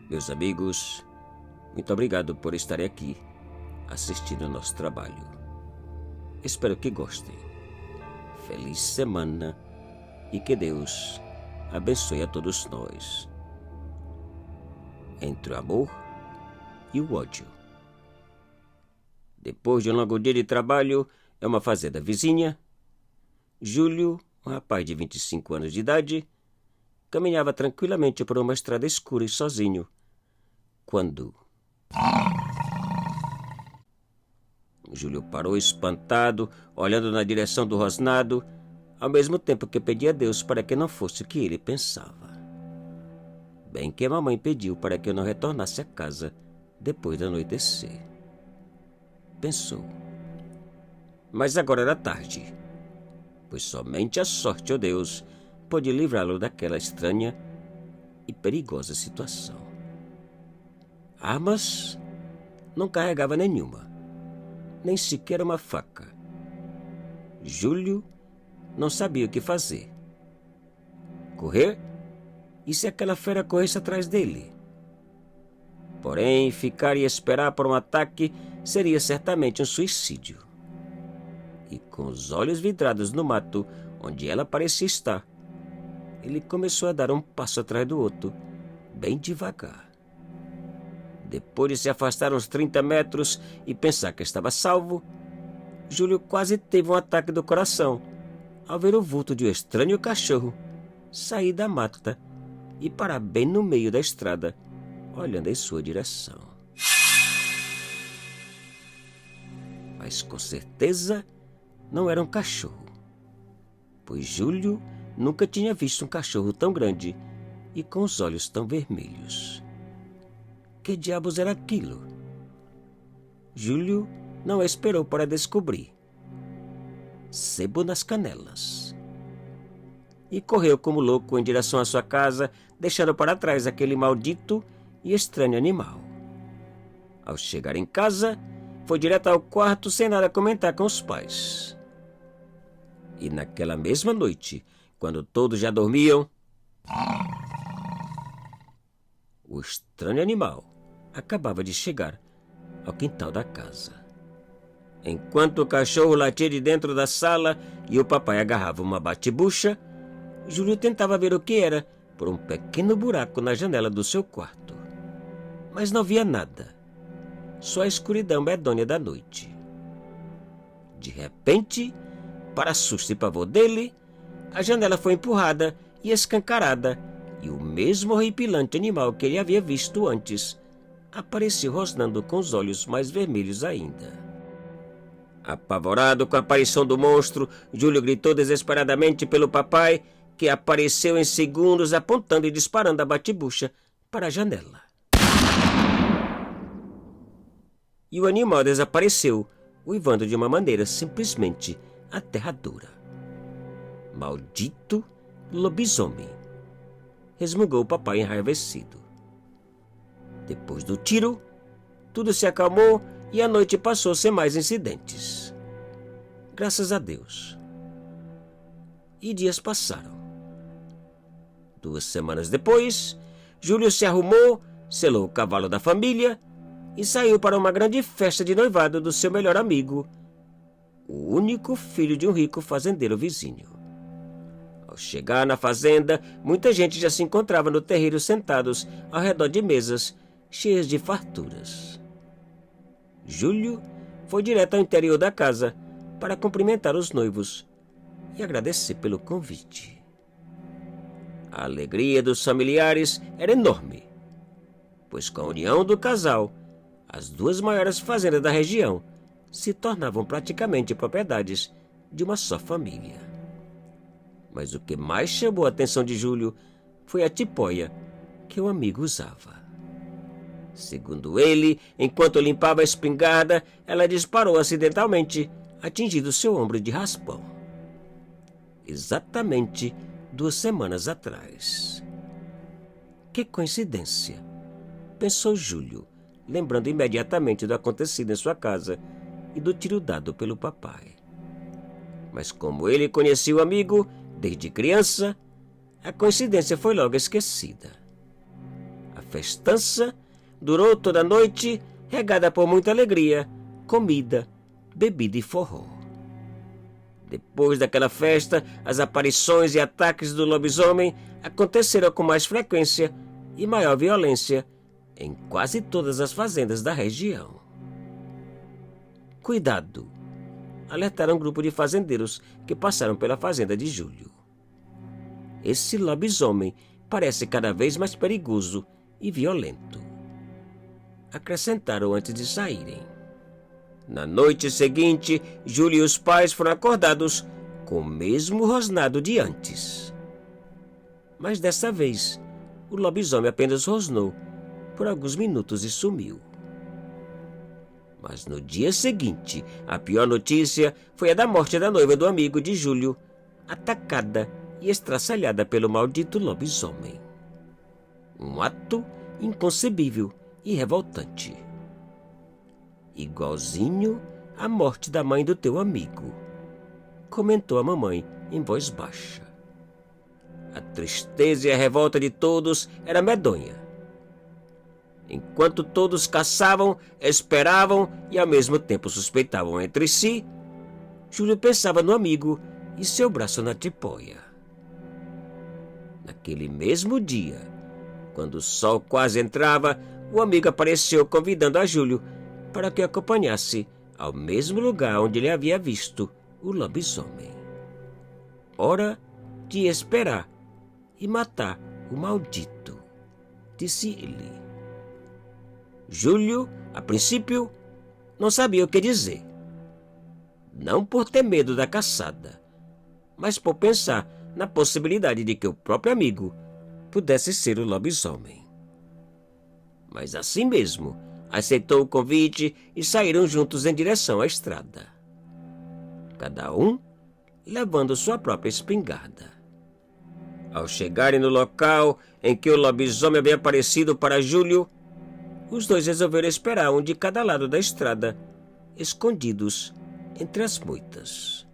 Meus amigos, muito obrigado por estarem aqui assistindo ao nosso trabalho. Espero que gostem. Feliz semana e que Deus abençoe a todos nós. Entre o amor e o ódio. Depois de um longo dia de trabalho em uma fazenda vizinha, Júlio, um rapaz de 25 anos de idade, caminhava tranquilamente por uma estrada escura e sozinho, quando Júlio parou espantado, olhando na direção do rosnado, ao mesmo tempo que pedia a Deus para que não fosse o que ele pensava. Bem que a mamãe pediu para que eu não retornasse a casa depois do anoitecer. Pensou. Mas agora era tarde, pois somente a sorte, ó Deus, pôde livrá-lo daquela estranha e perigosa situação. Armas não carregava nenhuma, nem sequer uma faca. Júlio não sabia o que fazer. Correr? E se aquela fera corresse atrás dele? Porém, ficar e esperar por um ataque seria certamente um suicídio. E com os olhos vidrados no mato onde ela parecia estar, ele começou a dar um passo atrás do outro, bem devagar. Depois de se afastar uns 30 metros e pensar que estava salvo, Júlio quase teve um ataque do coração ao ver o vulto de um estranho cachorro sair da mata e parar bem no meio da estrada, olhando em sua direção. Mas com certeza não era um cachorro, pois Júlio nunca tinha visto um cachorro tão grande e com os olhos tão vermelhos. Que diabos era aquilo? Júlio não esperou para descobrir. Sebo nas canelas. E correu como louco em direção à sua casa, deixando para trás aquele maldito e estranho animal. Ao chegar em casa, foi direto ao quarto sem nada comentar com os pais. E naquela mesma noite, quando todos já dormiam, o estranho animal acabava de chegar ao quintal da casa. Enquanto o cachorro latia de dentro da sala e o papai agarrava uma bate-bucha, Júlio tentava ver o que era por um pequeno buraco na janela do seu quarto. Mas não via nada, só a escuridão medonha da noite. De repente, para susto e pavor dele, a janela foi empurrada e escancarada, e o mesmo horripilante animal que ele havia visto antes apareceu rosnando com os olhos mais vermelhos ainda. Apavorado com a aparição do monstro, Júlio gritou desesperadamente pelo papai, que apareceu em segundos apontando e disparando a bate-bucha para a janela. E o animal desapareceu, uivando de uma maneira simplesmente aterradora. Maldito lobisomem! Resmungou o papai enraivecido. Depois do tiro, tudo se acalmou e a noite passou sem mais incidentes. Graças a Deus. E dias passaram. 2 semanas depois, Júlio se arrumou, selou o cavalo da família e saiu para uma grande festa de noivado do seu melhor amigo, o único filho de um rico fazendeiro vizinho. Ao chegar na fazenda, muita gente já se encontrava no terreiro sentados ao redor de mesas cheias de farturas. Júlio foi direto ao interior da casa para cumprimentar os noivos e agradecer pelo convite. A alegria dos familiares era enorme, pois com a união do casal, as 2 maiores fazendas da região se tornavam praticamente propriedades de uma só família. Mas o que mais chamou a atenção de Júlio foi a tipóia que o amigo usava. Segundo ele, enquanto limpava a espingarda, ela disparou acidentalmente, atingindo seu ombro de raspão. Exatamente 2 semanas atrás. Que coincidência, pensou Júlio, lembrando imediatamente do acontecido em sua casa e do tiro dado pelo papai. Mas como ele conhecia o amigo desde criança, a coincidência foi logo esquecida. festança durou toda a noite, regada por muita alegria, comida, bebida e forró. Depois daquela festa, as aparições e ataques do lobisomem aconteceram com mais frequência e maior violência em quase todas as fazendas da região. Cuidado! Alertaram um grupo de fazendeiros que passaram pela fazenda de Júlio. Esse lobisomem parece cada vez mais perigoso e violento. Acrescentaram antes de saírem. Na noite seguinte, Júlio e os pais foram acordados com o mesmo rosnado de antes. Mas dessa vez, o lobisomem apenas rosnou por alguns minutos e sumiu. Mas no dia seguinte, a pior notícia foi a da morte da noiva do amigo de Júlio, atacada e estraçalhada pelo maldito lobisomem. Um ato inconcebível e revoltante. Igualzinho à morte da mãe do teu amigo, comentou a mamãe em voz baixa. A tristeza e a revolta de todos era medonha. Enquanto todos caçavam, esperavam e ao mesmo tempo suspeitavam entre si, Júlio pensava no amigo e seu braço na tipóia. Naquele mesmo dia, quando o sol quase entrava, o amigo apareceu convidando a Júlio para que o acompanhasse ao mesmo lugar onde ele havia visto o lobisomem. Hora de esperar e matar o maldito, disse ele. Júlio, a princípio, não sabia o que dizer. Não por ter medo da caçada, mas por pensar na possibilidade de que o próprio amigo pudesse ser o lobisomem. Mas assim mesmo, aceitou o convite e saíram juntos em direção à estrada. Cada um levando sua própria espingarda. Ao chegarem no local em que o lobisomem havia aparecido para Júlio, os dois resolveram esperar um de cada lado da estrada, escondidos entre as moitas.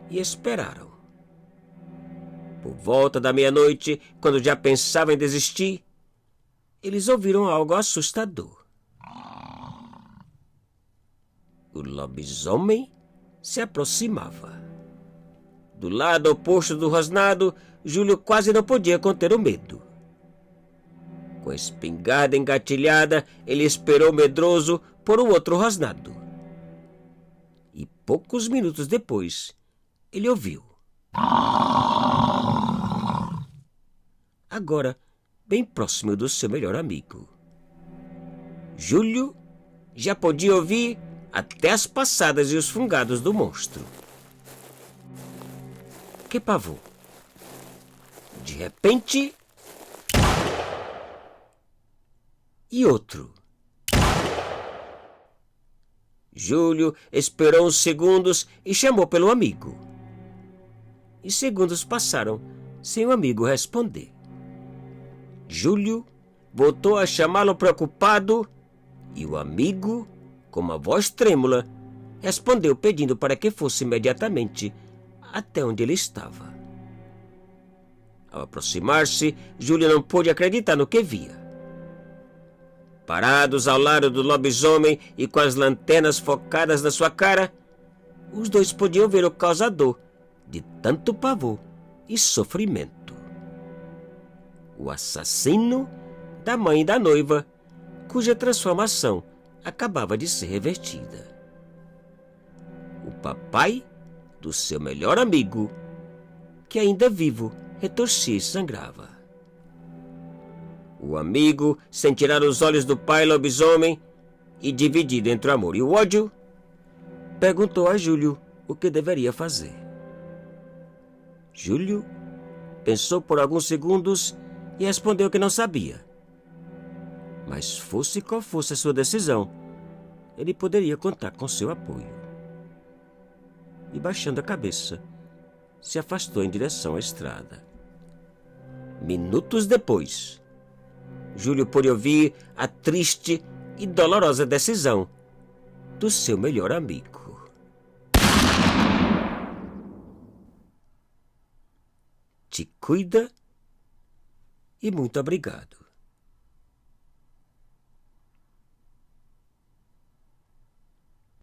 E esperaram. Por volta da meia-noite, quando já pensavam em desistir, eles ouviram algo assustador. O lobisomem se aproximava. Do lado oposto do rosnado, Júlio quase não podia conter o medo. Com a espingarda engatilhada, ele esperou medroso por um outro rosnado. E poucos minutos depois, ele ouviu. Agora, bem próximo do seu melhor amigo. Júlio já podia ouvir até as passadas e os fungados do monstro. Que pavor! De repente... E outro. Júlio esperou uns segundos e chamou pelo amigo. E segundos passaram sem o amigo responder. Júlio voltou a chamá-lo preocupado e o amigo, com uma voz trêmula, respondeu pedindo para que fosse imediatamente até onde ele estava. Ao aproximar-se, Júlio não pôde acreditar no que via. Parados ao lado do lobisomem e com as lanternas focadas na sua cara, os dois podiam ver o causador de tanto pavor e sofrimento. O assassino da mãe da noiva, cuja transformação acabava de ser revertida. O papai do seu melhor amigo, que ainda vivo retorcia e sangrava. O amigo, sem tirar os olhos do pai lobisomem e dividido entre o amor e o ódio, perguntou a Júlio o que deveria fazer. Júlio pensou por alguns segundos e respondeu que não sabia. Mas fosse qual fosse a sua decisão, ele poderia contar com seu apoio. E baixando a cabeça, se afastou em direção à estrada. Minutos depois, Júlio pôde ouvir a triste e dolorosa decisão do seu melhor amigo. Te cuida e muito obrigado.